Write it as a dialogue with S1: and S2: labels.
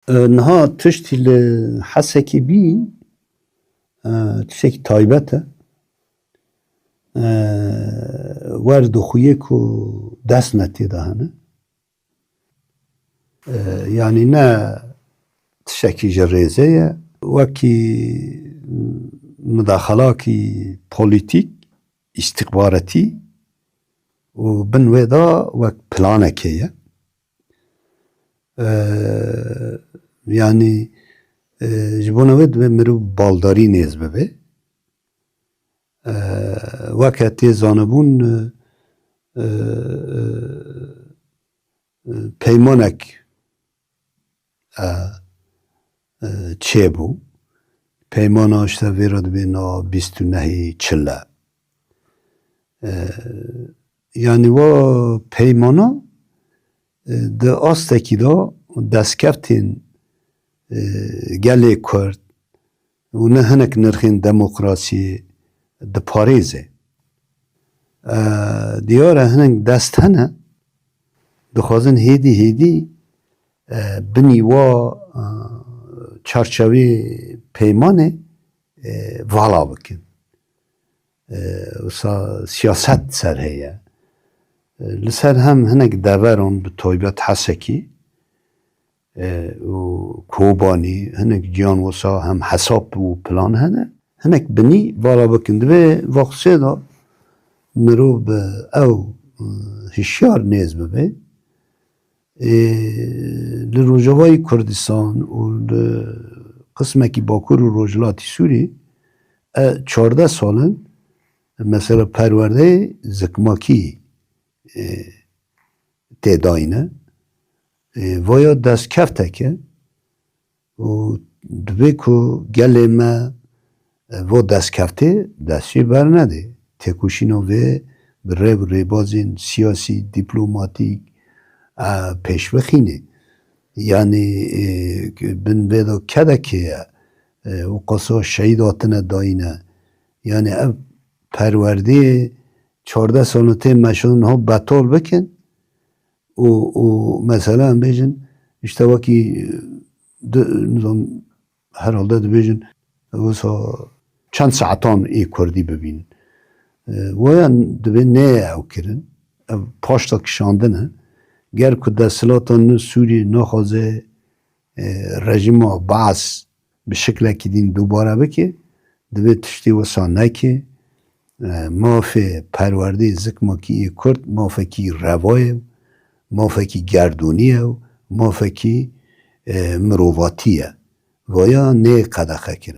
S1: Niha tiştî li hesekê bî tiştekî taybet e. Wer dixuye ku dest ne têda hene. Yani ne tiştekî ji rêzê ye, wekî midaxelakî polîtîk, îstixbaretî û bin wê de wek planekê ye. Yani ji bo navê dibe mirov baldarî nêz bibe. Weke tê zanibûn peymanek çêbû. Peymana işte vê re dibe na bîst û nehê çil e. Yani wa peymana di astekî de destkeftên gelê Kurd û ne hinek nirxên demokrasiyê diparêze. Diyar e hinek dest hene dixwazin hêdî hêdî binî wa çarçevê peymanê vala bikin. Wisa siyaset ser heye. Li ser hem hinek deveran bi taybet hesekî û Kobanî hinek giyan wisa hem hesab û plan hene. Hinek binî vala bikin. Divê vaxtê de mirov bi ew hişyar nêz bibe. Li Rojavayê Kurdistan û li qismekî Bakur û Rojhilatê Sûriyê çardeh salin mesela perwerdeyê zikmakî tê dayîne. Vaya destkeftek e û dibe ku gelê me va destkeftê dest jê bernede. Têkoşîna vê bi rêv rêbazên siyasî, dîplomatîk pêşvixîne. Yani bin vê de kedekê ye û qasa şehîd hatine dayîne. Yani ev perwerdeyê çardeh salên tê meşan niha betal bikin û mesela em bêjin işte wekî nizam herhalde dibêjin wisa çend saetan ê Kurdî bibînin. Wayan dibe neyê ew kirin. Ev paşta kişandin e. Ger ku desthilata nû Sûriyê naxwaze rejima Baas bi şiklekî din dubare bike dibe tiştê wisa neke. Mafê perwerdeyê zikmakî Kurd mafekî reva ye, mafekî gerdûnî ye û mafekî mirovatî ye. Vaya nê qedexe kirin.